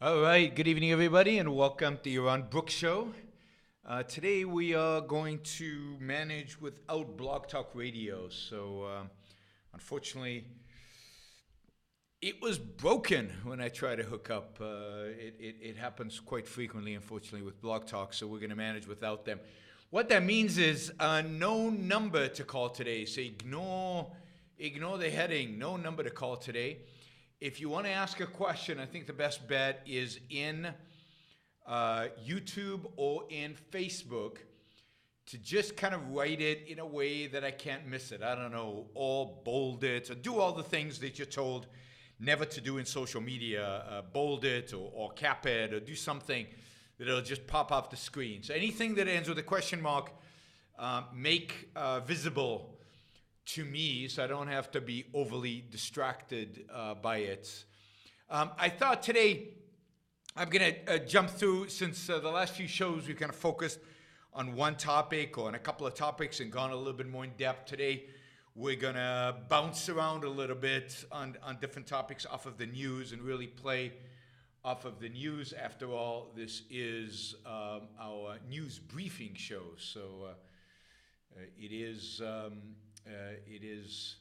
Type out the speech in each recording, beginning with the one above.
All right, good evening, everybody, and welcome to the Yaron Brook Show. Today we are going to manage without Blog Talk Radio. So, unfortunately, it was broken when I tried to hook up. It happens quite frequently, unfortunately, with Blog Talk, so we're going to manage without them. What that means is no number to call today. So ignore the heading, no number to call today. If you want to ask a question, I think the best bet is in YouTube or in Facebook to just kind of write it in a way that I can't miss it. I don't know, or bold it, or do all the things that you're told never to do in social media. Bold it or cap it or do something that it'll just pop off the screen. So anything that ends with a question mark, make visible to me, so I don't have to be overly distracted by it. I thought today I'm going to jump through, since the last few shows we've kind of focused on one topic or on a couple of topics and gone a little bit more in depth. Today we're going to bounce around a little bit on different topics off of the news and really play off of the news. After all, this is our news briefing show, so it is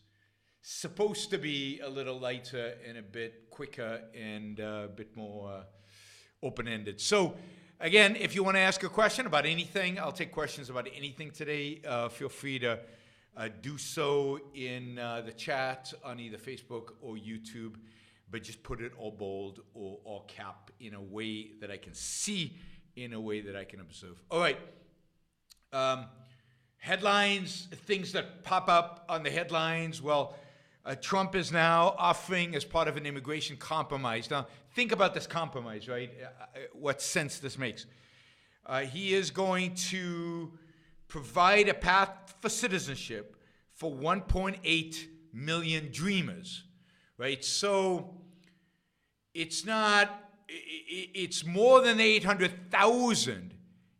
supposed to be a little lighter and a bit quicker and a bit more open-ended. So, again, if you want to ask a question about anything, I'll take questions about anything today. Feel free to do so in the chat on either Facebook or YouTube, but just put it all bold or all cap in a way that I can see, in a way that I can observe. All right. Headlines, things that pop up on the headlines. Well, Trump is now offering, as part of an immigration compromise. Now, think about this compromise, right? What sense this makes. He is going to provide a path for citizenship for 1.8 million dreamers, right? So it's more than 800,000.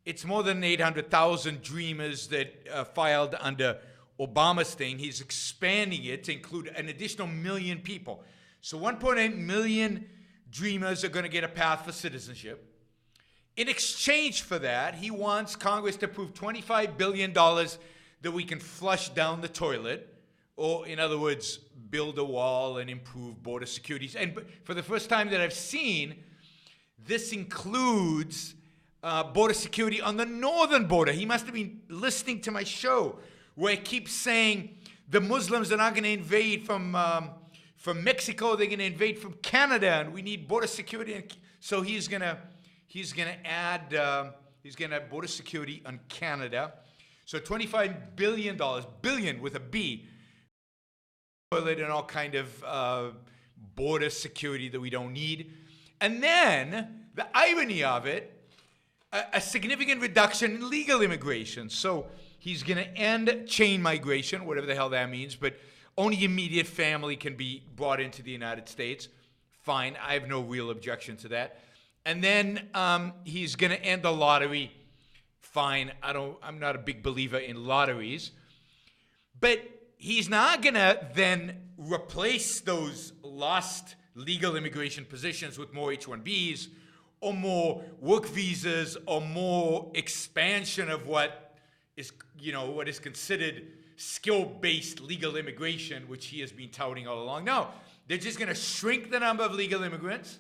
It's more than 800,000 dreamers that filed under Obama's thing. He's expanding it to include an additional million people. So 1.8 million dreamers are going to get a path for citizenship. In exchange for that, he wants Congress to approve $25 billion that we can flush down the toilet, or in other words, build a wall and improve border security. And for the first time that I've seen, this includes border security on the northern border. He must have been listening to my show where I keep saying the Muslims are not going to invade from Mexico. They're going to invade from Canada, and we need border security. And so he's going to add border security on Canada. So $25 billion, billion with a B, toilet and all kind of border security that we don't need. And then the irony of it, a significant reduction in legal immigration. So he's going to end chain migration, whatever the hell that means, but only immediate family can be brought into the United States. Fine, I have no real objection to that. And then he's going to end the lottery. Fine, I'm not a big believer in lotteries. But he's not going to then replace those lost legal immigration positions with more H-1Bs, or more work visas, or more expansion of what is considered skill-based legal immigration, which he has been touting all along. No, they're just going to shrink the number of legal immigrants,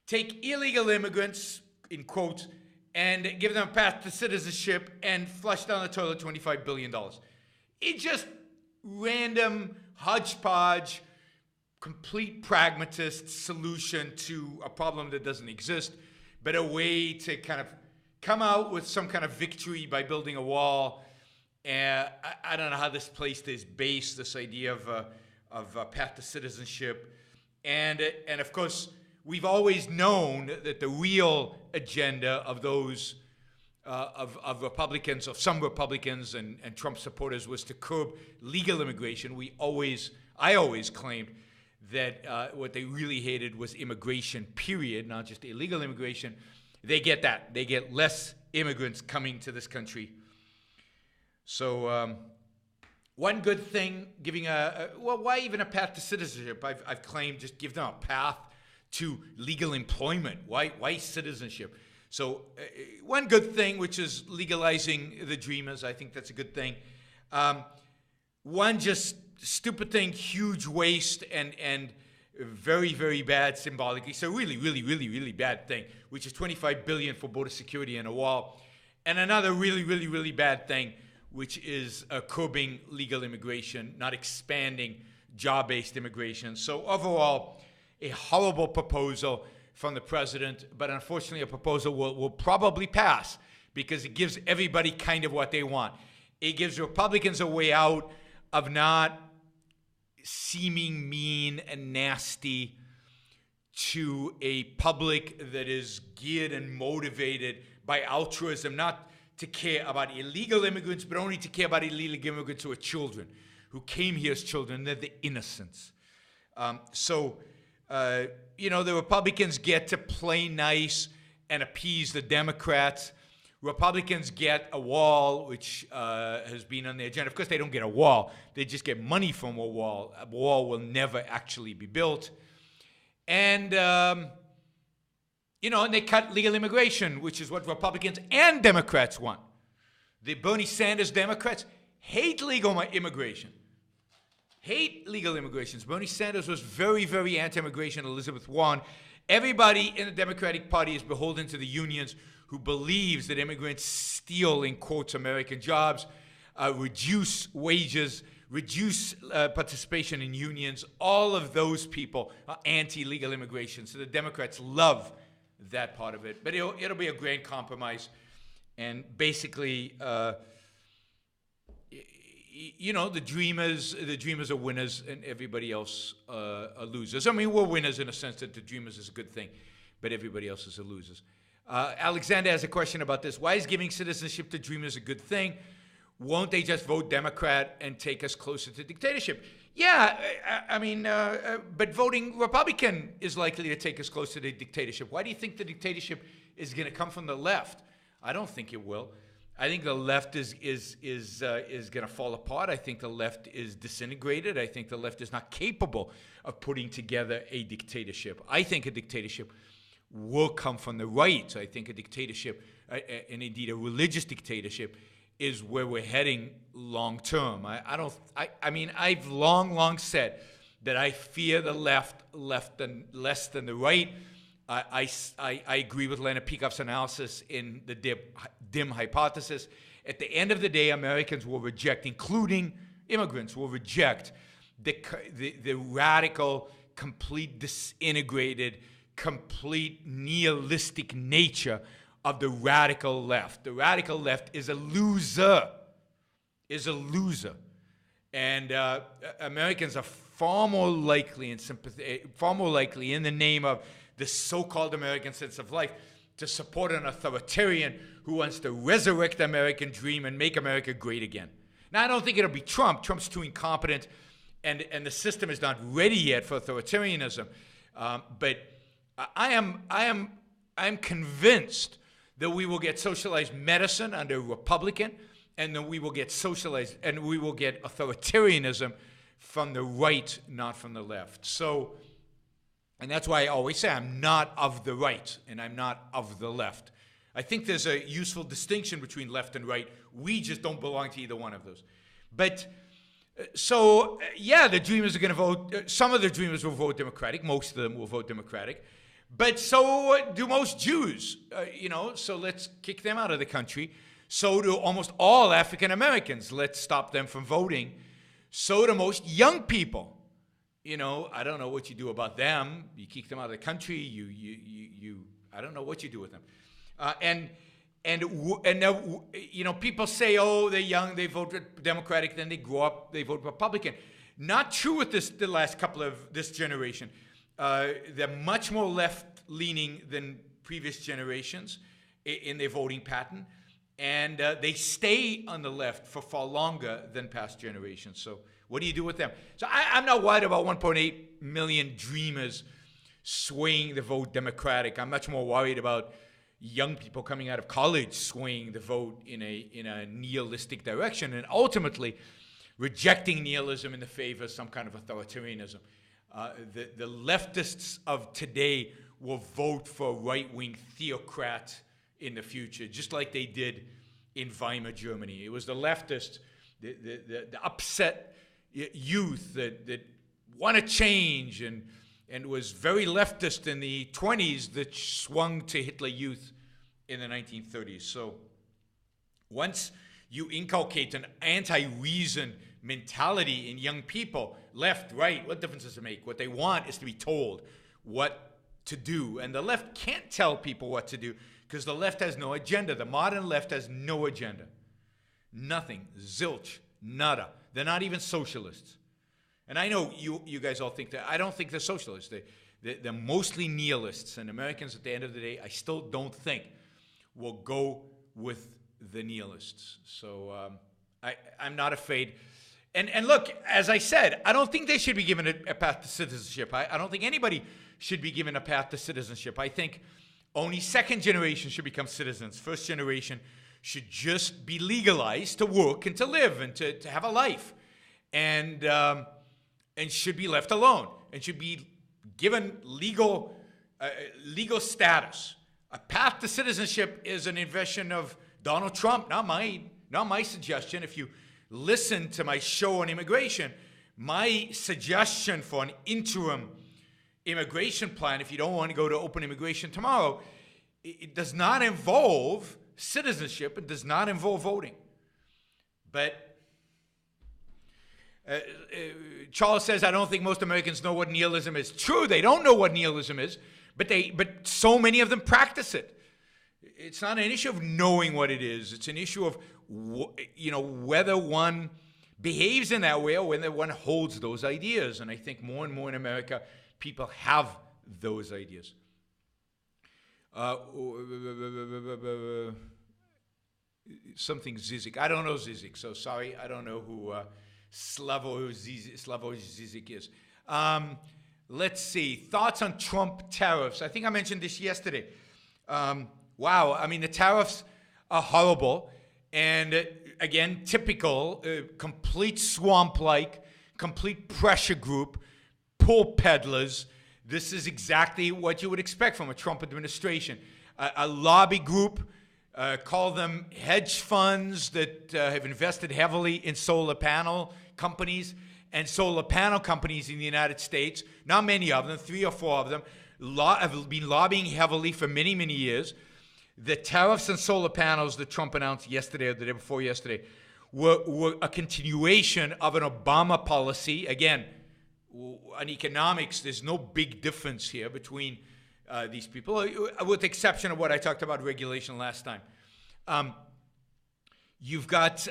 take illegal immigrants, in quotes, and give them a path to citizenship and flush down the toilet $25 billion. It's just random hodgepodge, complete pragmatist solution to a problem that doesn't exist, but a way to kind of come out with some kind of victory by building a wall. I don't know how this placed his base, this idea of a path to citizenship. And of course, we've always known that the real agenda of those of Republicans, of some Republicans and Trump supporters, was to curb legal immigration. I always claimed that what they really hated was immigration, period, not just illegal immigration. They get that. They get less immigrants coming to this country. So one good thing, giving why even a path to citizenship? I've claimed just give them a path to legal employment. Why citizenship? So one good thing, which is legalizing the dreamers, I think that's a good thing. One just stupid thing, huge waste and very, very bad symbolically. So really, really, really, really bad thing, which is $25 billion for border security and a wall. And another really, really, really bad thing, which is curbing legal immigration, not expanding job-based immigration. So overall, a horrible proposal from the president, but unfortunately a proposal will probably pass because it gives everybody kind of what they want. It gives Republicans a way out of not seeming mean and nasty to a public that is geared and motivated by altruism, not to care about illegal immigrants, but only to care about illegal immigrants who are children, who came here as children. They're the innocents. The Republicans get to play nice and appease the Democrats. Republicans get a wall, which has been on the agenda. Of course, they don't get a wall. They just get money from a wall. A wall will never actually be built. And, and they cut legal immigration, which is what Republicans and Democrats want. The Bernie Sanders Democrats hate legal immigration. Hate legal immigrations. Bernie Sanders was very, very anti-immigration. Elizabeth Warren. Everybody in the Democratic Party is beholden to the unions, who believes that immigrants steal, in quotes, American jobs, reduce wages, reduce participation in unions. All of those people are anti-legal immigration. So the Democrats love that part of it. But it'll be a grand compromise. And basically, the dreamers are winners and everybody else are losers. I mean, we're winners in a sense that the dreamers is a good thing, but everybody else is a losers. Alexander has a question about this. Why is giving citizenship to dreamers a good thing? Won't they just vote Democrat and take us closer to dictatorship? Yeah, but voting Republican is likely to take us closer to dictatorship. Why do you think the dictatorship is going to come from the left? I don't think it will. I think the left is going to fall apart. I think the left is disintegrated. I think the left is not capable of putting together a dictatorship. I think a dictatorship will come from the right. I think a dictatorship, and indeed a religious dictatorship, is where we're heading long term. I've long said that I fear the left less than the right. I agree with Leonard Peikoff's analysis in the dim hypothesis. At the end of the day, Americans will reject, including immigrants, will reject the radical, complete disintegrated, complete nihilistic nature of the radical left. The radical left is a loser. And Americans are far more likely in the name of the so-called American sense of life to support an authoritarian who wants to resurrect the American dream and make America great again. Now, I don't think it'll be Trump. Trump's too incompetent, and the system is not ready yet for authoritarianism. But I am convinced that we will get socialized medicine under a Republican, and that we will get authoritarianism from the right, not from the left. So, and that's why I always say I'm not of the right and I'm not of the left. I think there's a useful distinction between left and right. We just don't belong to either one of those. But the dreamers are going to vote. Some of the dreamers will vote Democratic. Most of them will vote Democratic. But so do most Jews, so let's kick them out of the country. So do almost all African Americans. Let's stop them from voting. So do most young people. I don't know what you do about them. You kick them out of the country. I don't know what you do with them. People say, oh, they're young, they vote Democratic, then they grow up, they vote Republican. Not true with the last couple of this generation. They're much more left-leaning than previous generations in their voting pattern, and they stay on the left for far longer than past generations. So what do you do with them? So I'm not worried about 1.8 million dreamers swaying the vote Democratic. I'm much more worried about young people coming out of college swaying the vote in a nihilistic direction and ultimately rejecting nihilism in the favor of some kind of authoritarianism. The leftists of today will vote for a right-wing theocrat in the future, just like they did in Weimar Germany. It was the leftists, the upset youth that want to change and was very leftist in the 20s that swung to Hitler Youth in the 1930s. So once you inculcate an anti-reason mentality in young people, left, right, what difference does it make? What they want is to be told what to do. And the left can't tell people what to do because the left has no agenda. The modern left has no agenda. Nothing. Zilch. Nada. They're not even socialists. And I know you guys all think that. I don't think they're socialists. They're mostly nihilists. And Americans, at the end of the day, I still don't think will go with the nihilists. So I'm not afraid. And look, as I said, I don't think they should be given a path to citizenship. I don't think anybody should be given a path to citizenship. I think only second generation should become citizens. First generation should just be legalized to work and to live and to have a life. And should be left alone and should be given legal status. A path to citizenship is an invention of Donald Trump, not my suggestion. If you listen to my show on immigration, my suggestion for an interim immigration plan, if you don't want to go to open immigration tomorrow, it does not involve citizenship. It does not involve voting. But Charles says, I don't think most Americans know what nihilism is. True, they don't know what nihilism is, but so many of them practice it. It's not an issue of knowing what it is. It's an issue of whether one behaves in that way or whether one holds those ideas. And I think more and more in America, people have those ideas. Something Zizek. I don't know Zizek, so sorry. I don't know who Slavoj Zizek is. Let's see. Thoughts on Trump tariffs. I think I mentioned this yesterday. Wow. I mean, the tariffs are horrible. And again, typical, complete swamp-like, complete pressure group, pull peddlers. This is exactly what you would expect from a Trump administration. A lobby group, call them hedge funds that have invested heavily in solar panel companies and solar panel companies in the United States. Not many of them, 3 or 4 of them, have been lobbying heavily for many, many years. The tariffs on solar panels that Trump announced yesterday or the day before yesterday were a continuation of an Obama policy. Again, on economics, there's no big difference here between these people, with the exception of what I talked about regulation last time. You've got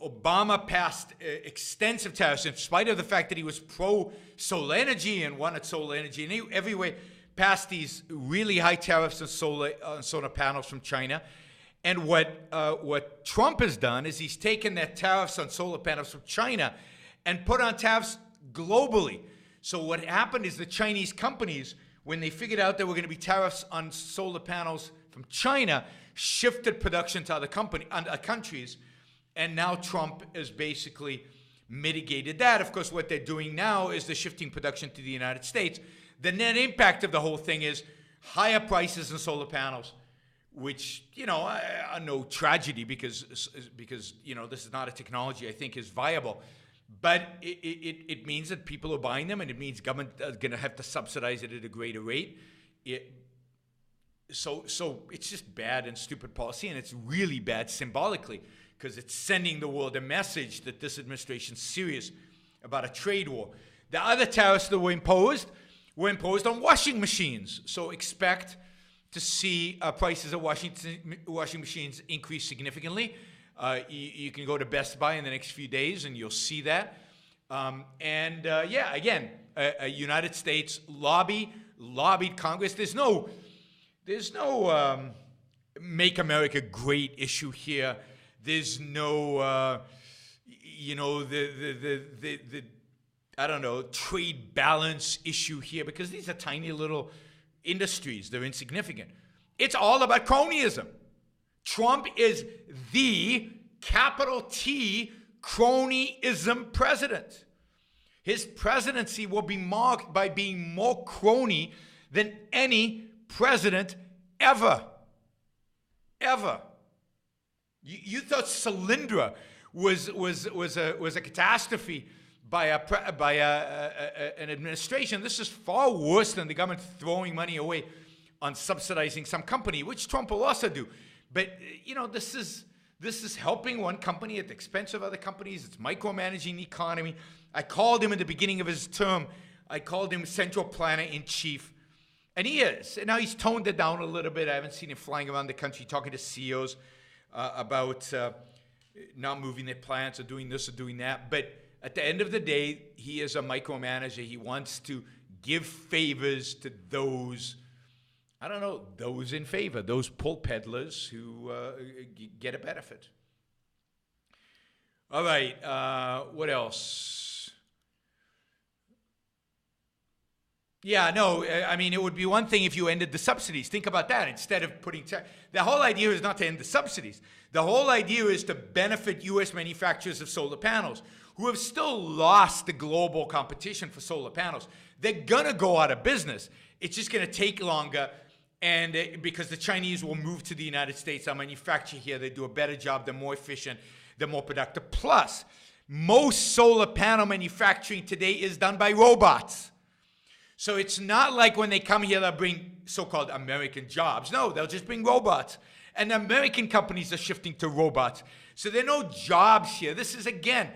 Obama passed extensive tariffs in spite of the fact that he was pro solar energy and wanted solar energy, and he every way passed these really high tariffs on solar panels from China. And what Trump has done is he's taken that tariffs on solar panels from China and put on tariffs globally. So what happened is the Chinese companies, when they figured out there were going to be tariffs on solar panels from China, shifted production to other countries, and now Trump has basically mitigated that. Of course, what they're doing now is they're shifting production to the United States. The net impact of the whole thing is higher prices in solar panels, which, are no tragedy because this is not a technology I think is viable. But it means that people are buying them, and it means government is going to have to subsidize it at a greater rate. So it's just bad and stupid policy, and it's really bad symbolically because it's sending the world a message that this administration's serious about a trade war. The other tariffs that were imposed on washing machines. So expect to see prices of washing machines increase significantly. You can go to Best Buy in the next few days and you'll see that. United States lobbied Congress. There's no Make America Great issue here. There's no, trade balance issue here, because these are tiny little industries. They're insignificant. It's all about cronyism. Trump is the capital T cronyism president. His presidency will be marked by being more crony than any president ever. Ever. You thought Solyndra was a catastrophe by an administration. This is far worse than the government throwing money away on subsidizing some company, which Trump will also do. But this is helping one company at the expense of other companies. It's micromanaging the economy. I called him at the beginning of his term. I called him central planner in chief, and he is. And now he's toned it down a little bit. I haven't seen him flying around the country talking to CEOs about not moving their plants or doing this or doing that. But at the end of the day, he is a micromanager. He wants to give favors to those, those in favor, those pull peddlers who get a benefit. All right, what else? Yeah, no, I mean, it would be one thing if you ended the subsidies. Think about that. Instead of putting the whole idea is not to end the subsidies. The whole idea is to benefit U.S. manufacturers of solar panels who have still lost the global competition for solar panels. They're going to go out of business. It's just going to take longer, and because the Chinese will move to the United States, they'll manufacture here, they do a better job, they're more efficient, they're more productive. Plus, most solar panel manufacturing today is done by robots. So it's not like when they come here, they'll bring so-called American jobs. No, they'll just bring robots. And American companies are shifting to robots. So there are no jobs here. This is, again,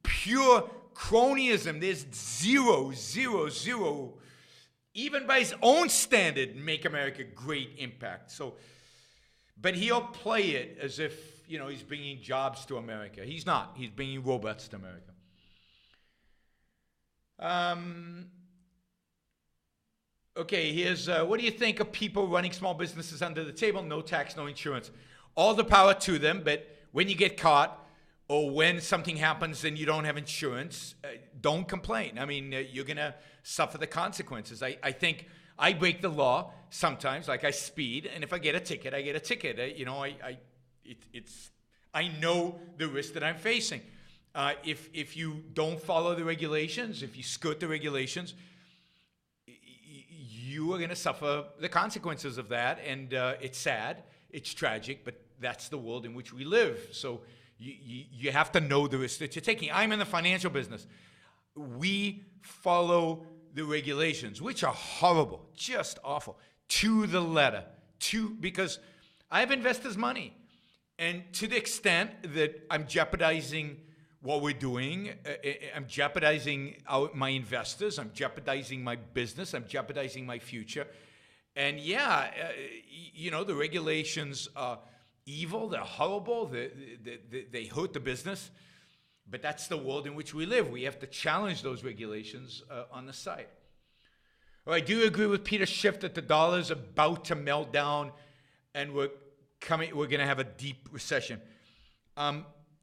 pure cronyism. There's zero, even by his own standard, make America great impact. So, but he'll play it as if, he's bringing jobs to America. He's not. He's bringing robots to America. Okay, here's what do you think of people running small businesses under the table? No tax, no insurance. All the power to them, but when you get caught or when something happens and you don't have insurance, don't complain. I mean, you're going to suffer the consequences. I think I break the law sometimes, like I speed, and if I get a ticket, I get a ticket. I know the risk that I'm facing. If you don't follow the regulations, if you skirt the regulations, you are going to suffer the consequences of that, and it's sad, it's tragic, but that's the world in which we live. So you have to know the risk that you're taking. I'm in the financial business. We follow the regulations, which are horrible, just awful, to the letter, because I have investors' money, and to the extent that I'm jeopardizing what we're doing, I'm jeopardizing my investors, I'm jeopardizing my business, I'm jeopardizing my future. And the regulations are evil, they're horrible, they hurt the business, but that's the world in which we live. We have to challenge those regulations on the side. Well, I do agree with Peter Schiff that the dollar is about to melt down and we're going to have a deep recession.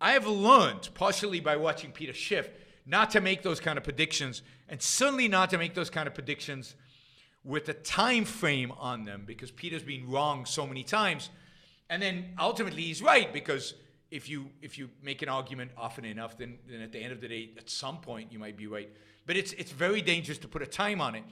I have learned, partially by watching Peter Schiff, not to make those kind of predictions, and certainly not to make those kind of predictions with a time frame on them, because Peter's been wrong so many times. And then ultimately he's right, because if you make an argument often enough, then at the end of the day, at some point you might be right. But it's very dangerous to put a time on it.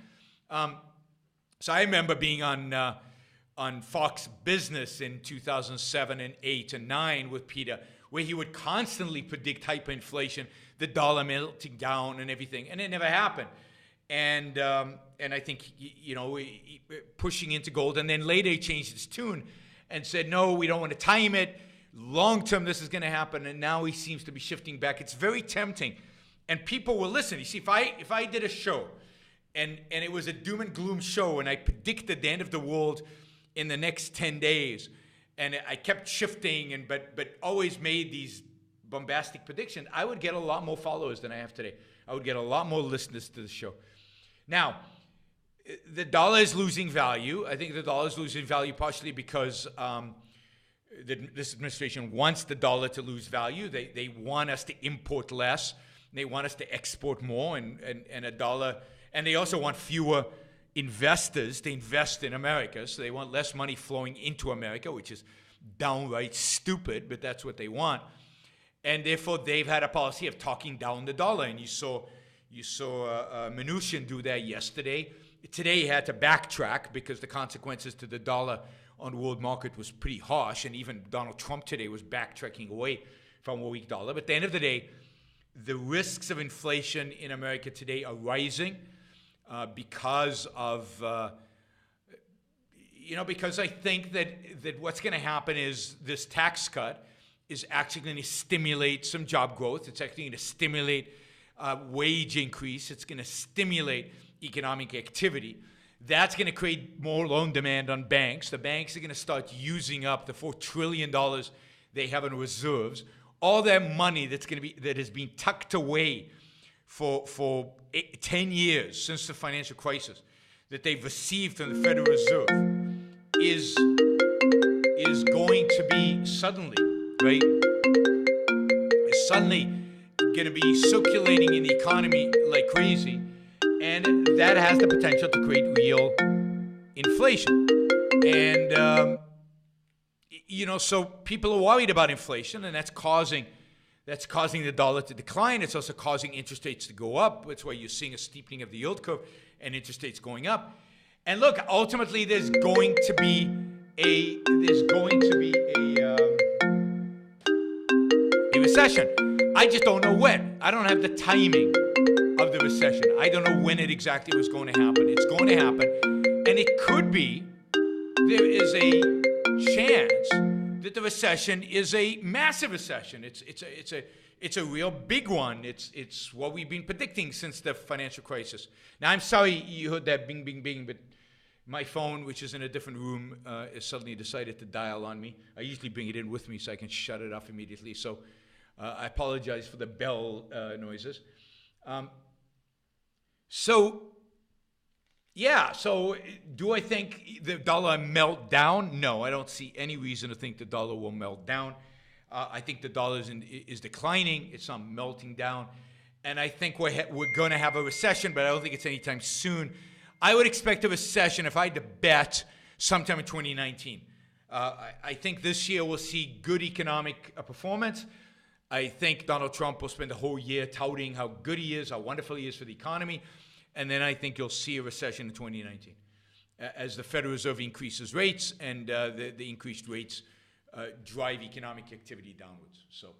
So I remember being on Fox Business in 2007 and 8 and 9 with Peter, where he would constantly predict hyperinflation, the dollar melting down and everything, and it never happened. And I think, pushing into gold, and then later he changed his tune and said, no, we don't want to time it. Long term, this is going to happen, and now he seems to be shifting back. It's very tempting, and people will listen. You see, if I did a show, and it was a doom and gloom show, and I predicted the end of the world in the next 10 days, and I kept shifting, but always made these bombastic predictions, I would get a lot more followers than I have today. I would get a lot more listeners to the show. Now, the dollar is losing value. I think the dollar is losing value partially because this administration wants the dollar to lose value. They want us to import less. They want us to export more, and a dollar. And they also want fewer investors to invest in America, so they want less money flowing into America, which is downright stupid, but that's what they want. And therefore, they've had a policy of talking down the dollar. And you saw You saw Mnuchin do that yesterday. Today he had to backtrack because the consequences to the dollar on the world market was pretty harsh, and even Donald Trump today was backtracking away from a weak dollar. But at the end of the day, the risks of inflation in America today are rising because I think that what's going to happen is this tax cut is actually going to stimulate some job growth. It's actually going to stimulate wage increase. It's going to stimulate economic activity. That's going to create more loan demand on banks. The banks are going to start using up the $4 trillion they have in reserves. All that money that has been tucked away for 10 years since the financial crisis that they've received from the Federal Reserve is going to be suddenly going to be circulating in the economy like crazy, and that has the potential to create real inflation. And so people are worried about inflation, and that's causing the dollar to decline. It's also causing interest rates to go up. That's why you're seeing a steepening of the yield curve and interest rates going up. And look, ultimately, there's going to be a recession. I just don't know when. I don't have the timing of the recession. I don't know when it exactly was going to happen. It's going to happen, and it could be there is a chance that the recession is a massive recession. It's a real big one. It's what we've been predicting since the financial crisis. Now, I'm sorry you heard that bing, bing, bing, but my phone, which is in a different room, has suddenly decided to dial on me. I usually bring it in with me so I can shut it off immediately. So I apologize for the bell noises. So do I think the dollar melt down? No, I don't see any reason to think the dollar will melt down. I think the dollar is declining. It's not melting down. And I think we're going to have a recession, but I don't think it's anytime soon. I would expect a recession, if I had to bet, sometime in 2019. I think this year we'll see good economic performance. I think Donald Trump will spend the whole year touting how good he is, how wonderful he is for the economy. And then I think you'll see a recession in 2019 as the Federal Reserve increases rates, and the increased rates drive economic activity downwards. So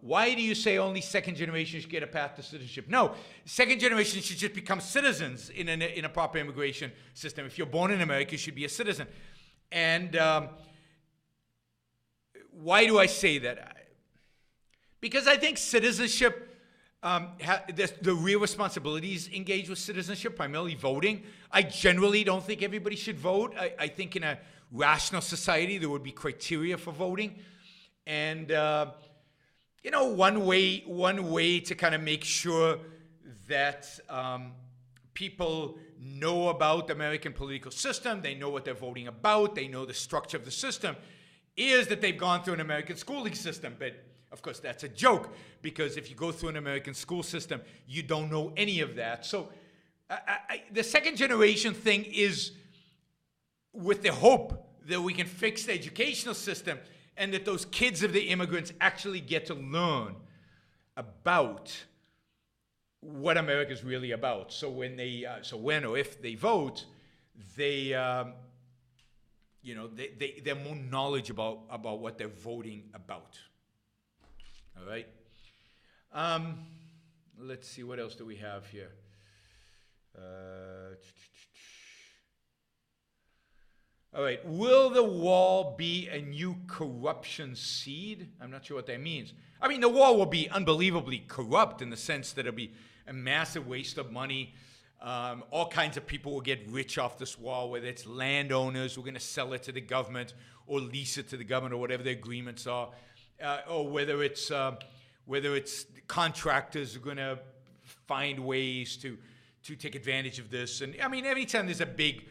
why do you say only second generation should get a path to citizenship? No, second generation should just become citizens in a proper immigration system. If you're born in America, you should be a citizen. And why do I say that? Because I think citizenship, the real responsibilities engaged with citizenship, primarily voting. I generally don't think everybody should vote. I think in a rational society there would be criteria for voting. And one way to kind of make sure that people know about the American political system, they know what they're voting about, they know the structure of the system, is that they've gone through an American schooling system. But of course, that's a joke, because if you go through an American school system, you don't know any of that. So the second generation thing is with the hope that we can fix the educational system and that those kids of the immigrants actually get to learn about what America is really about. So when or if they vote, they're more knowledgeable about what they're voting about. All right. Let's see, what else do we have here? All right. Will the wall be a new corruption seed? I'm not sure what that means. I mean, the wall will be unbelievably corrupt in the sense that it'll be a massive waste of money. All kinds of people will get rich off this wall, whether it's landowners who are going to sell it to the government or lease it to the government or whatever the agreements are, or whether it's contractors who are going to find ways to take advantage of this. And I mean, every time there's a big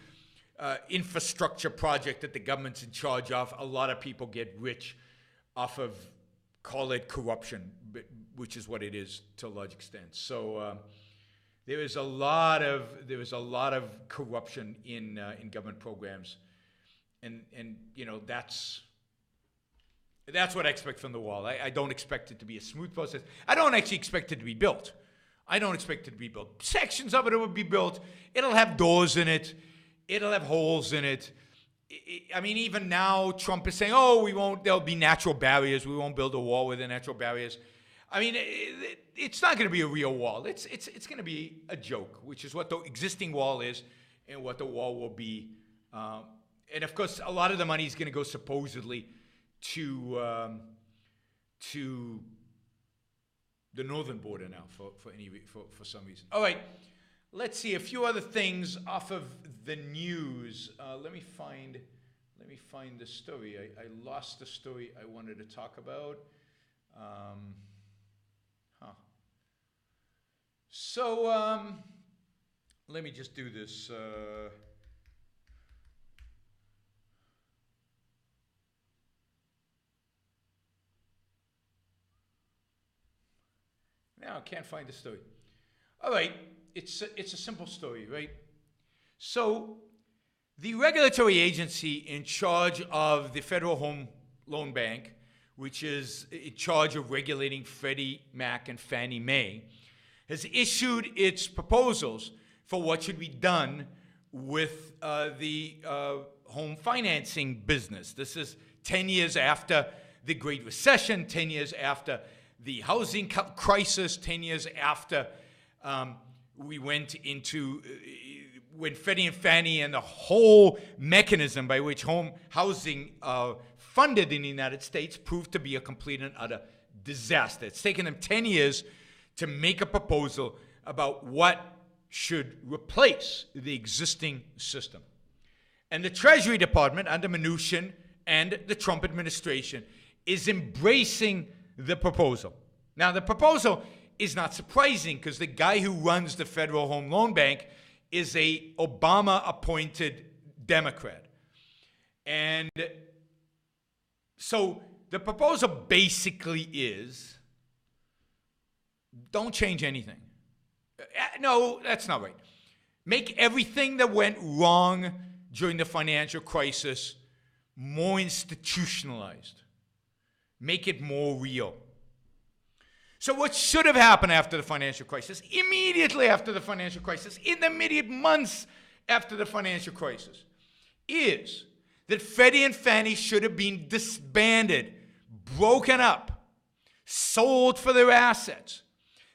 infrastructure project that the government's in charge of, a lot of people get rich off of, call it corruption, which is what it is to a large extent. So there is a lot of corruption in government programs, and that's what I expect from the wall. I don't expect it to be a smooth process. I don't actually expect it to be built. I don't expect it to be built. Sections of it will be built. It'll have doors in it. It'll have holes in it. I mean, even now, Trump is saying, oh, there'll be natural barriers. We won't build a wall with the natural barriers. I mean, it's not going to be a real wall. It's going to be a joke, which is what the existing wall is and what the wall will be. And, of course, a lot of the money is going to go supposedly to the northern border now for some reason. All right, let's see a few other things off of the news. Let me find the story. I lost the story I wanted to talk about. So let me just do this. Now I can't find the story. All right, it's a simple story, right? So the regulatory agency in charge of the Federal Home Loan Bank, which is in charge of regulating Freddie Mac and Fannie Mae, has issued its proposals for what should be done with the home financing business. This is 10 years after the Great Recession, 10 years after the housing crisis, 10 years after we went into when Freddie and Fannie and the whole mechanism by which home housing funded in the United States proved to be a complete and utter disaster. It's taken them 10 years to make a proposal about what should replace the existing system. And the Treasury Department under Mnuchin and the Trump administration is embracing the proposal. Now, the proposal is not surprising because the guy who runs the Federal Home Loan Bank is a Obama-appointed Democrat. And so the proposal basically is, don't change anything. No, that's not right. Make everything that went wrong during the financial crisis more institutionalized. Make it more real. So what should have happened after the financial crisis, immediately after the financial crisis, in the immediate months after the financial crisis, is that Freddie and Fannie should have been disbanded, broken up, sold for their assets.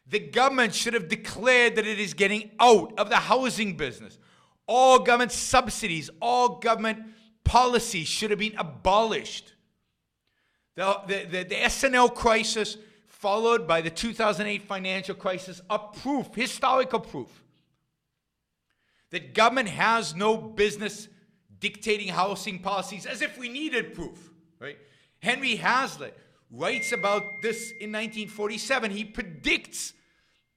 The government should have declared that it is getting out of the housing business. All government subsidies, all government policies should have been abolished. The S&L crisis followed by the 2008 financial crisis are proof, historical proof, that government has no business dictating housing policies, as if we needed proof, right? Henry Hazlitt writes about this in 1947. He predicts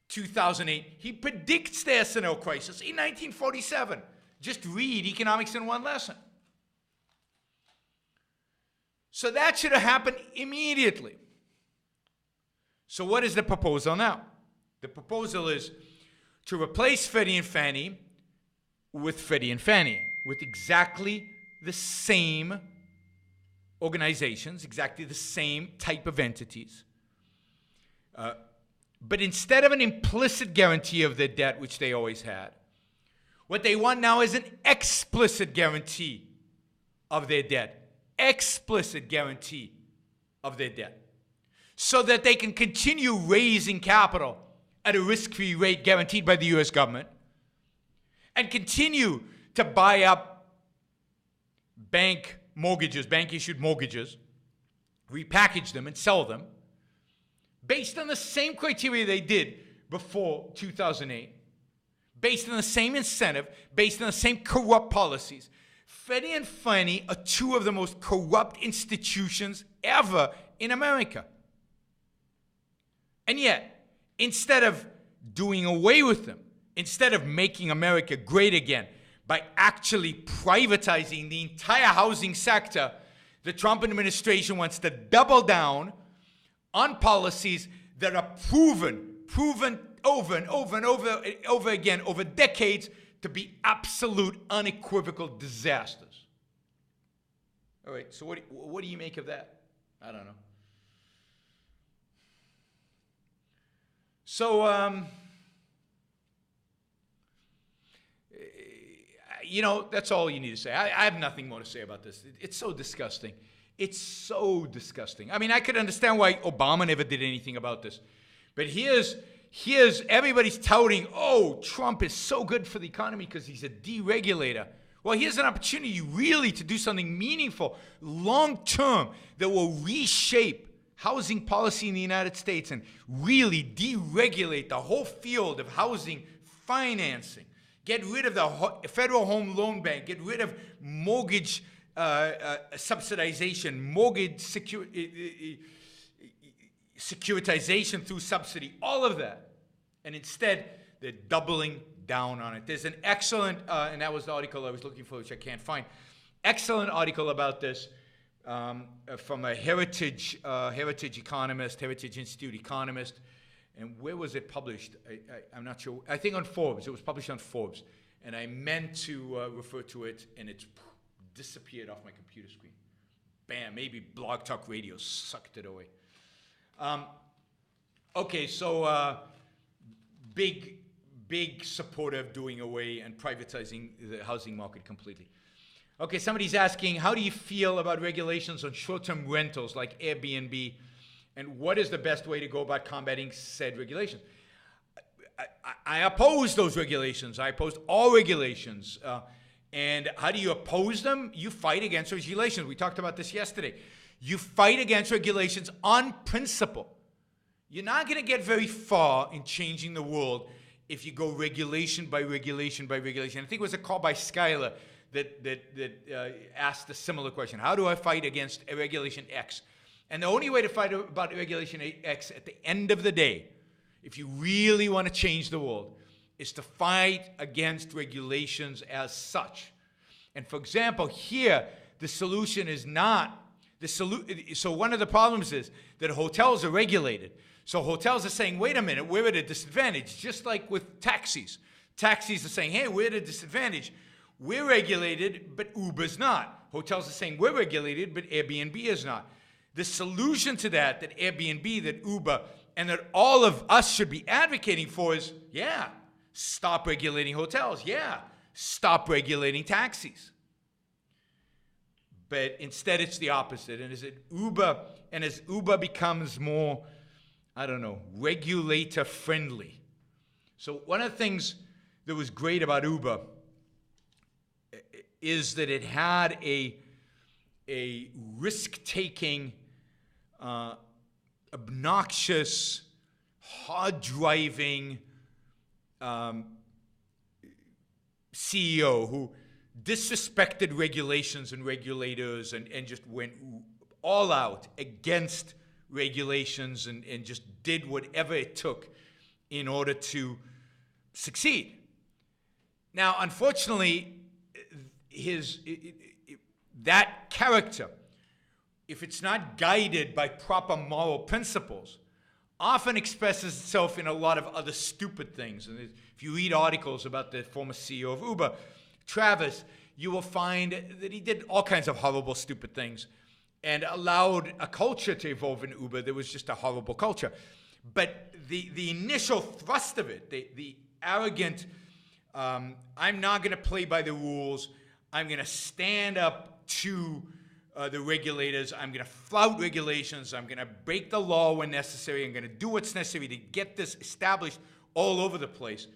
2008. He predicts the S&L crisis in 1947. Just read Economics in One Lesson. So that should have happened immediately. So what is the proposal now? The proposal is to replace Freddie and Fannie with Freddie and Fannie, with exactly the same organizations, exactly the same type of entities. But instead of an implicit guarantee of their debt, which they always had, what they want now is an explicit guarantee of their debt. Explicit guarantee of their debt. So that they can continue raising capital at a risk-free rate guaranteed by the U.S. government and continue to buy up bank mortgages, bank-issued mortgages, repackage them and sell them based on the same criteria they did before 2008, based on the same incentive, based on the same corrupt policies. Freddie and Fannie are two of the most corrupt institutions ever in America. And yet, instead of doing away with them, instead of making America great again by actually privatizing the entire housing sector, the Trump administration wants to double down on policies that are proven over and over again, over decades, to be absolute, unequivocal disasters. All right, so what do you make of that? I don't know. So that's all you need to say. I have nothing more to say about this. It's so disgusting. It's so disgusting. I mean, I could understand why Obama never did anything about this. But here's everybody's touting, oh, Trump is so good for the economy because he's a deregulator. Well, here's an opportunity really to do something meaningful, long-term, that will reshape housing policy in the United States and really deregulate the whole field of housing financing. Get rid of the Federal Home Loan Bank. Get rid of mortgage subsidization, mortgage securitization through subsidy, all of that. And instead, they're doubling down on it. There's an excellent, and that was the article I was looking for, which I can't find, excellent article about this from a Heritage economist, Heritage Institute economist. And where was it published? I'm not sure. I think on Forbes. It was published on Forbes. And I meant to refer to it, and it's disappeared off my computer screen. Bam, maybe Blog Talk Radio sucked it away. Okay, so big supporter of doing away and privatizing the housing market completely. Okay, somebody's asking, how do you feel about regulations on short-term rentals like Airbnb, and what is the best way to go about combating said regulations? I oppose those regulations. I oppose all regulations. And how do you oppose them? You fight against regulations. We talked about this yesterday. You fight against regulations on principle. You're not going to get very far in changing the world if you go regulation by regulation by regulation. I think it was a call by Schuyler that asked a similar question. How do I fight against a regulation X? And the only way to fight about regulation X at the end of the day, if you really want to change the world, is to fight against regulations as such. And for example, here, the solution is not, so one of the problems is that hotels are regulated. So hotels are saying, wait a minute, we're at a disadvantage, just like with taxis. Taxis are saying, hey, we're at a disadvantage. We're regulated, but Uber's not. Hotels are saying, we're regulated, but Airbnb is not. The solution to that Airbnb, that Uber, and that all of us should be advocating for is, yeah, stop regulating hotels. Yeah, stop regulating taxis. But instead, it's the opposite. And as Uber becomes more, I don't know, regulator friendly. So one of the things that was great about Uber is that it had a risk-taking, obnoxious, hard-driving CEO who disrespected regulations and regulators and just went all out against regulations and just did whatever it took in order to succeed. Now, unfortunately, that character, if it's not guided by proper moral principles, often expresses itself in a lot of other stupid things. And if you read articles about the former CEO of Uber, Travis, you will find that he did all kinds of horrible, stupid things and allowed a culture to evolve in Uber that was just a horrible culture. But the initial thrust of it, the arrogant, I'm not going to play by the rules, I'm going to stand up to the regulators, I'm going to flout regulations, I'm going to break the law when necessary, I'm going to do what's necessary to get this established all over the place.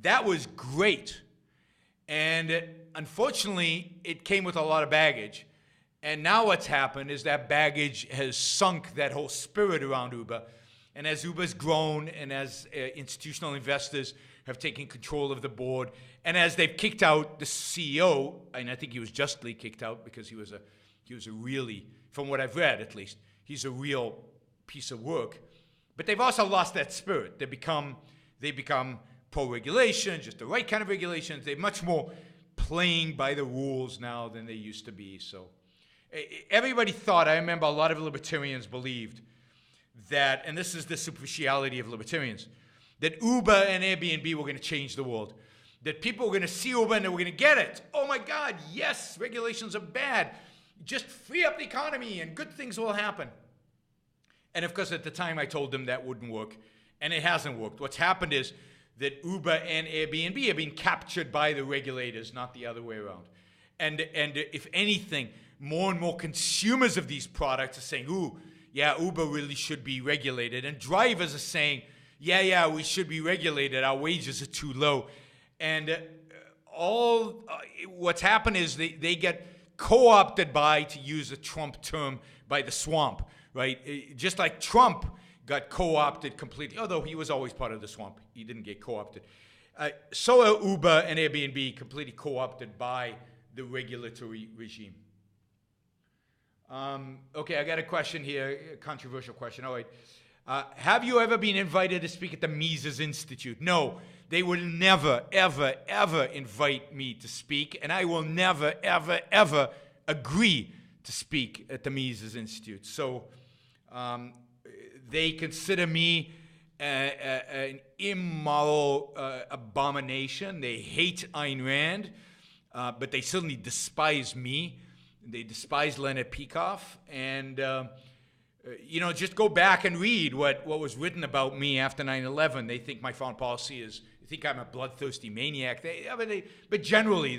That was great. And unfortunately, it came with a lot of baggage. And now what's happened is that baggage has sunk that whole spirit around Uber. And as Uber's grown and as institutional investors have taken control of the board, and as they've kicked out the CEO, and I think he was justly kicked out because he was a really, from what I've read at least, he's a real piece of work. But they've also lost that spirit. They become pro-regulation, just the right kind of regulations. They're much more playing by the rules now than they used to be. So everybody thought, I remember a lot of libertarians believed that, and this is the superficiality of libertarians, that Uber and Airbnb were going to change the world. That people were going to see Uber and they were going to get it. Oh my God, yes, regulations are bad. Just free up the economy and good things will happen. And of course, at the time I told them that wouldn't work. And it hasn't worked. What's happened is that Uber and Airbnb have been captured by the regulators, not the other way around. And if anything, more and more consumers of these products are saying, ooh, yeah, Uber really should be regulated. And drivers are saying, yeah, we should be regulated. Our wages are too low. And what's happened is they get co-opted by, to use a Trump term, by the swamp, right? Just like Trump got co-opted completely, although he was always part of the swamp. He didn't get co-opted. So are Uber and Airbnb completely co-opted by the regulatory regime. Okay, I got a question here, a controversial question. All right. Have you ever been invited to speak at the Mises Institute? No, they will never, ever, ever invite me to speak, and I will never, ever, ever agree to speak at the Mises Institute. So they consider me an immoral abomination. They hate Ayn Rand, but they certainly despise me. They despise Leonard Peikoff, and just go back and read what was written about me after 9/11. They think my foreign policy is. They think I'm a bloodthirsty maniac. But generally,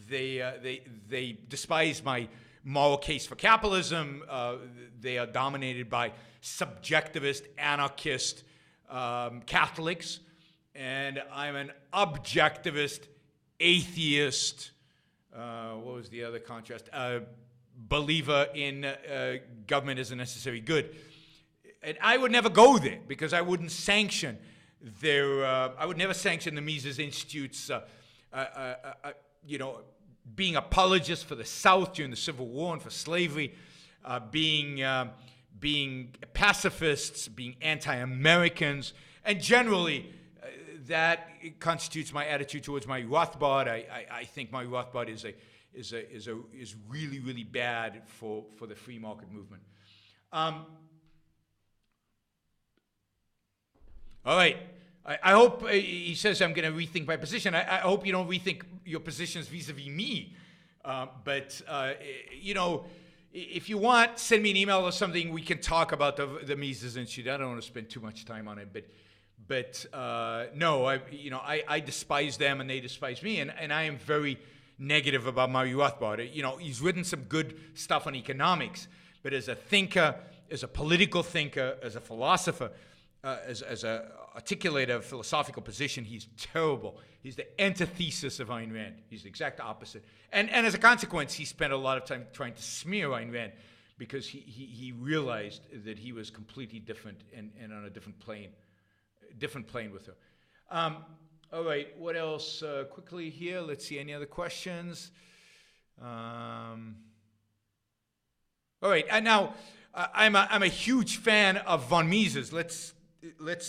they despise my moral case for capitalism. They are dominated by subjectivist, anarchist Catholics, and I'm an objectivist, atheist. What was the other contrast? Believer in government as a necessary good. And I would never go there because I wouldn't sanction I would never sanction the Mises Institute's, being apologists for the South during the Civil War and for slavery, being pacifists, being anti-Americans, and generally that constitutes my attitude towards my Rothbard. I think my Rothbard is really, really bad for the free market movement. All right. I hope, he says I'm going to rethink my position. I hope you don't rethink your positions vis-a-vis me. But if you want, send me an email or something. We can talk about the Mises Institute. I don't want to spend too much time on it. But no, I despise them and they despise me. And I am very negative about Murray Rothbard. He's written some good stuff on economics. But as a thinker, as a political thinker, as a philosopher, as a articulator of philosophical position, he's terrible. He's the antithesis of Ayn Rand. He's the exact opposite. And as a consequence, he spent a lot of time trying to smear Ayn Rand because he realized that he was completely different and on a different plane with her. All right, what else? Quickly here, let's see, any other questions? All right, and now I'm a huge fan of von Mises. Let's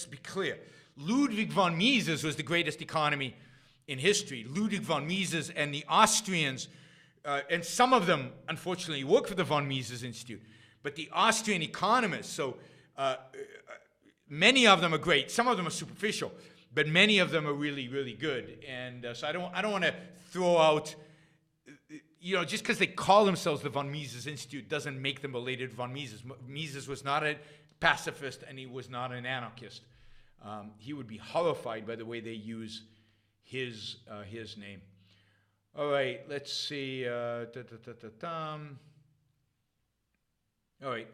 be clear. Ludwig von Mises was the greatest economy in history. Ludwig von Mises and the Austrians, and some of them, unfortunately, work for the von Mises Institute, but the Austrian economists, so many of them are great. Some of them are superficial, but many of them are really, really good. And so I don't want to throw out, just because they call themselves the von Mises Institute doesn't make them related to von Mises. Mises was not a pacifist and he was not an anarchist. He would be horrified by the way they use his name. All right, let's see. All right.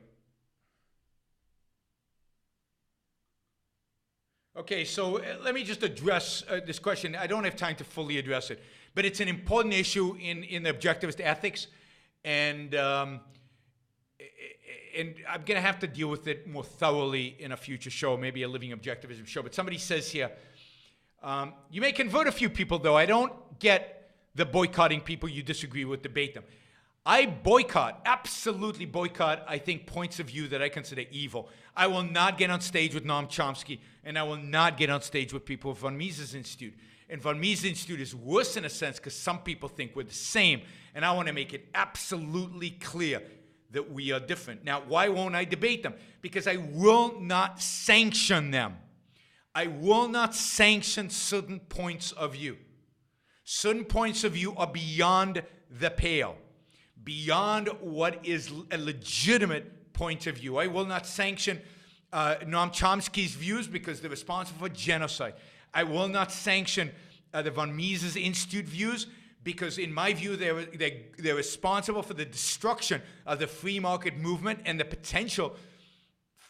Okay, so let me just address this question. I don't have time to fully address it, but it's an important issue in the objectivist ethics, and I'm going to have to deal with it more thoroughly in a future show, maybe a living objectivism show. But somebody says here, you may convert a few people, though. I don't get the boycotting people you disagree with, debate them. I absolutely boycott, I think, points of view that I consider evil. I will not get on stage with Noam Chomsky, and I will not get on stage with people of von Mises Institute. And von Mises Institute is worse in a sense because some people think we're the same, and I want to make it absolutely clear that we are different. Now, why won't I debate them? Because I will not sanction them. I will not sanction certain points of view. Certain points of view are beyond the pale, beyond what is a legitimate point of view. I will not sanction Noam Chomsky's views because they're responsible for genocide. I will not sanction the von Mises Institute views, because in my view, they're responsible for the destruction of the free market movement and the potential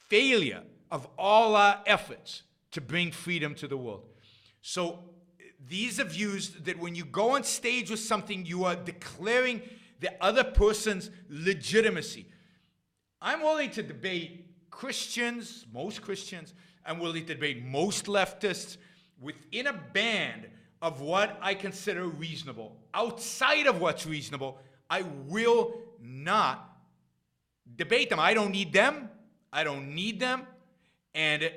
failure of all our efforts to bring freedom to the world. So these are views that when you go on stage with something, you are declaring the other person's legitimacy. I'm willing to debate Christians, most Christians. I'm willing to debate most leftists within a band of what I consider reasonable. Outside of what's reasonable, I will not debate them. I don't need them. I don't need them. And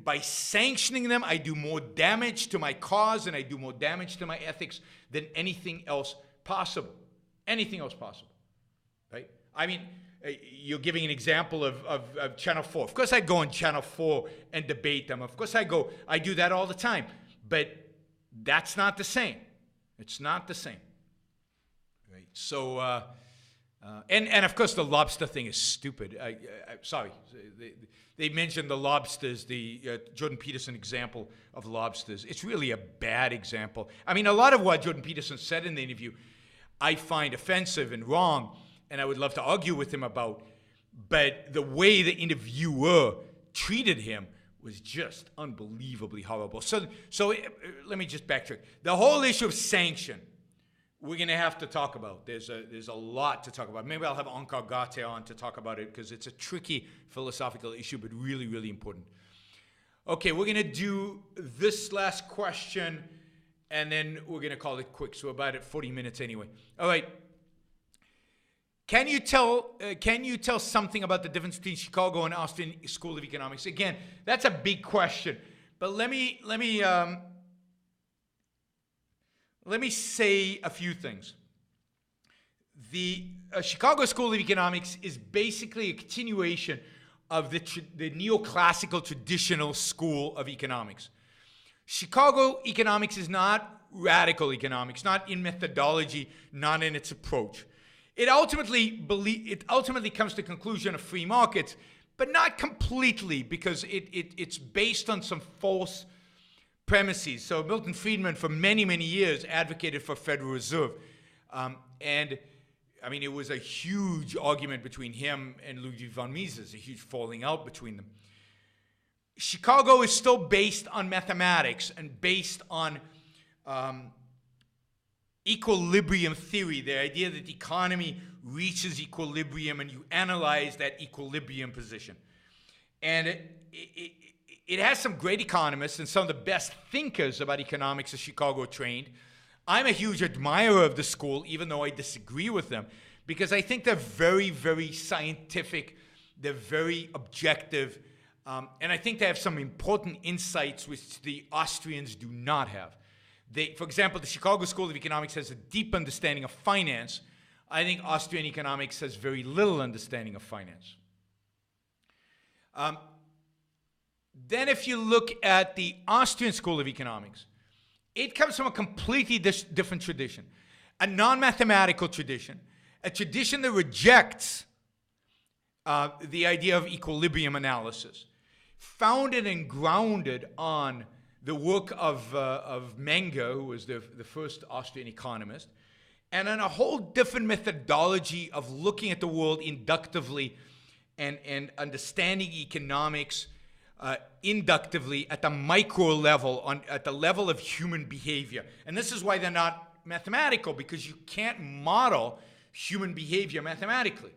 by sanctioning them, I do more damage to my cause and I do more damage to my ethics than anything else possible. Anything else possible, right? I mean, you're giving an example of Channel 4. Of course I go on Channel 4 and debate them. Of course I do that all the time. But that's not the same. It's not the same. Right? So, and of course the lobster thing is stupid. Sorry. They mentioned the lobsters, the Jordan Peterson example of lobsters. It's really a bad example. I mean, a lot of what Jordan Peterson said in the interview I find offensive and wrong, and I would love to argue with him about, but the way the interviewer treated him was just unbelievably horrible. So let me just backtrack. The whole issue of sanction, we're going to have to talk about. There's a lot to talk about. Maybe I'll have Onkar Gate on to talk about it, because it's a tricky philosophical issue, but really, really important. Okay, we're going to do this last question, and then we're going to call it quick. So we're about at 40 minutes anyway. All right. Can you tell something about the difference between Chicago and Austrian School of Economics? Again, that's a big question. But let me say a few things. The Chicago School of Economics is basically a continuation of the neoclassical traditional school of economics. Chicago economics is not radical economics, not in methodology, not in its approach. It ultimately comes to the conclusion of free markets, but not completely, because it's based on some false premises. So Milton Friedman, for many, many years, advocated for Federal Reserve. And, I mean, it was a huge argument between him and Ludwig von Mises, a huge falling out between them. Chicago is still based on mathematics and based on equilibrium theory, the idea that the economy reaches equilibrium and you analyze that equilibrium position. And it has some great economists, and some of the best thinkers about economics are Chicago trained. I'm a huge admirer of the school, even though I disagree with them, because I think they're very, very scientific, they're very objective, and I think they have some important insights which the Austrians do not have. For example, the Chicago School of Economics has a deep understanding of finance. I think Austrian economics has very little understanding of finance. Then if you look at the Austrian School of Economics, it comes from a completely different tradition, a non-mathematical tradition, a tradition that rejects the idea of equilibrium analysis, founded and grounded on the work of Menger, who was the first Austrian economist, and on a whole different methodology of looking at the world inductively and understanding economics inductively at the micro level, at the level of human behavior. And this is why they're not mathematical, because you can't model human behavior mathematically.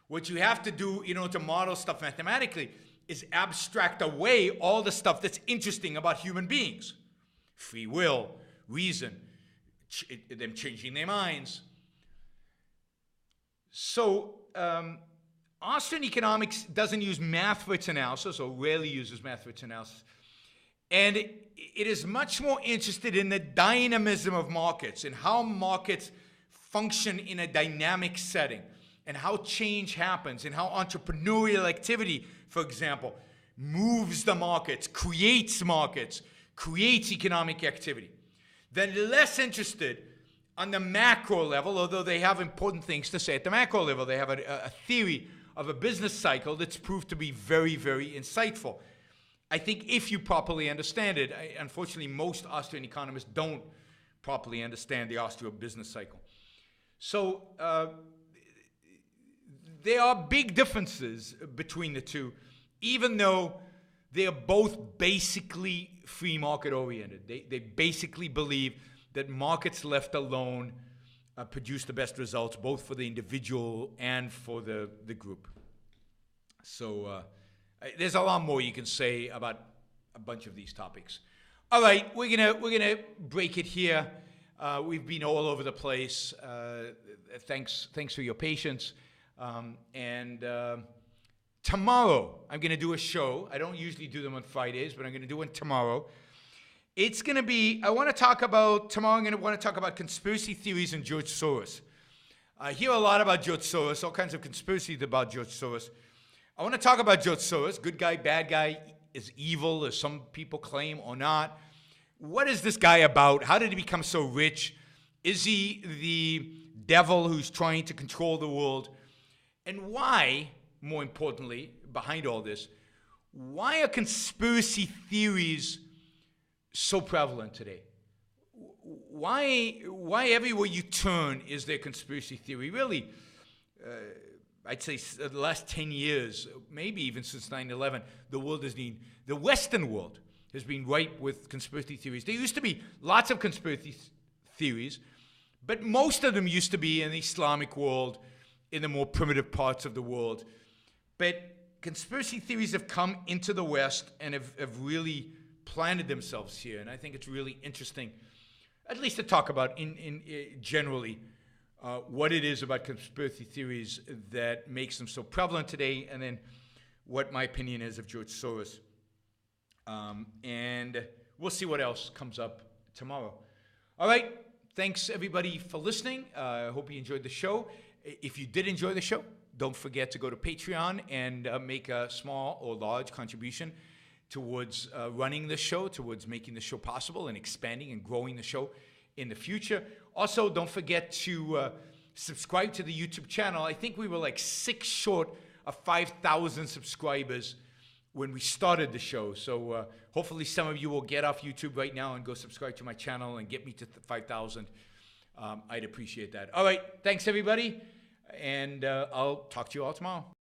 What you have to do, to model stuff mathematically is abstract away all the stuff that's interesting about human beings. Free will, reason, them changing their minds. So Austrian economics doesn't use math for its analysis, or rarely uses math for its analysis. And it is much more interested in the dynamism of markets and how markets function in a dynamic setting, and how change happens, and how entrepreneurial activity, for example, moves the markets, creates economic activity. They're less interested on the macro level, although they have important things to say at the macro level. They have a theory of a business cycle that's proved to be very, very insightful. I think if you properly understand it, unfortunately, most Austrian economists don't properly understand the Austrian business cycle. So there are big differences between the two, even though they are both basically free market oriented. They basically believe that markets left alone produce the best results, both for the individual and for the group. So there's a lot more you can say about a bunch of these topics. All right, we're gonna break it here. We've been all over the place. Thanks for your patience. Tomorrow I'm gonna do a show. I don't usually do them on Fridays, but I'm gonna do one tomorrow. It's gonna be. I'm gonna talk about conspiracy theories and George Soros. I hear a lot about George Soros, all kinds of conspiracies about George Soros. I want to talk about George Soros, good guy, bad guy, is evil, as some people claim, or not. What is this guy about? How did he become so rich? Is he the devil who's trying to control the world? And why, more importantly, behind all this, why are conspiracy theories so prevalent today? Why everywhere you turn is there conspiracy theory? Really, I'd say the last 10 years, maybe even since 9/11, the Western world has been ripe with conspiracy theories. There used to be lots of conspiracy theories, but most of them used to be in the Islamic world, in the more primitive parts of the world. But conspiracy theories have come into the West and have really planted themselves here, and I think it's really interesting, at least to talk about in generally, what it is about conspiracy theories that makes them so prevalent today, and then what my opinion is of George Soros. And we'll see what else comes up tomorrow. All right, thanks everybody for listening. I hope you enjoyed the show. If you did enjoy the show, don't forget to go to Patreon and make a small or large contribution towards running the show, towards making the show possible and expanding and growing the show in the future. Also, don't forget to subscribe to the YouTube channel. I think we were like 6 short of 5,000 subscribers when we started the show. So hopefully some of you will get off YouTube right now and go subscribe to my channel and get me to 5,000. I'd appreciate that. All right, thanks everybody, and I'll talk to you all tomorrow.